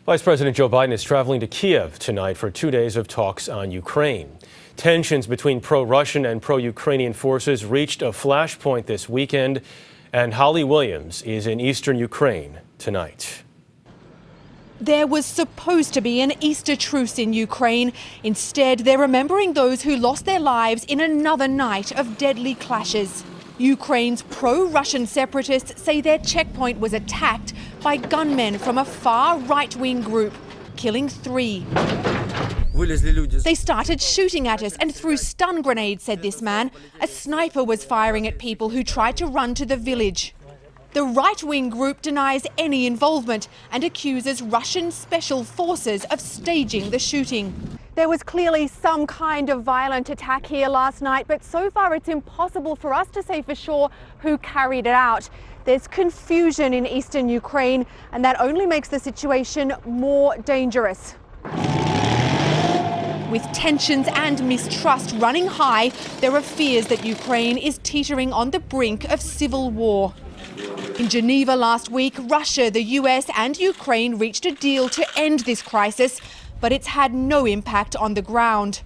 Vice President Joe Biden is traveling to Kiev tonight for 2 days of talks on Ukraine. Tensions between pro-Russian and pro-Ukrainian forces reached a flashpoint this weekend, and Holly Williams is in eastern Ukraine tonight. There was supposed to be an Easter truce in Ukraine. Instead, they're remembering those who lost their lives in another night of deadly clashes. Ukraine's pro-Russian separatists say their checkpoint was attacked by gunmen from a far right-wing group, killing 3. They started shooting at us and threw stun grenades, said this man. A sniper was firing at people who tried to run to the village. The right-wing group denies any involvement and accuses Russian special forces of staging the shooting. There was clearly some kind of violent attack here last night, but so far it's impossible for us to say for sure who carried it out. There's confusion in eastern Ukraine, and that only makes the situation more dangerous. With tensions and mistrust running high, there are fears that Ukraine is teetering on the brink of civil war. In Geneva last week, Russia, the US and Ukraine reached a deal to end this crisis, but it's had no impact on the ground.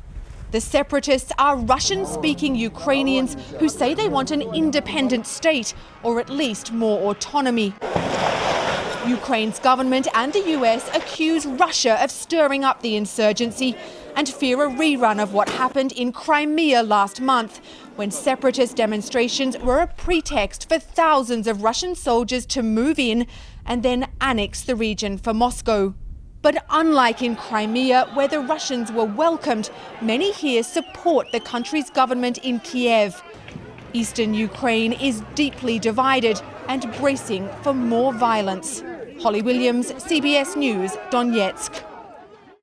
The separatists are Russian-speaking Ukrainians who say they want an independent state, or at least more autonomy. Ukraine's government and the US accuse Russia of stirring up the insurgency and fear a rerun of what happened in Crimea last month, when separatist demonstrations were a pretext for thousands of Russian soldiers to move in and then annex the region for Moscow. But unlike in Crimea, where the Russians were welcomed, many here support the country's government in Kiev. Eastern Ukraine is deeply divided and bracing for more violence. Holly Williams, CBS News, Donetsk.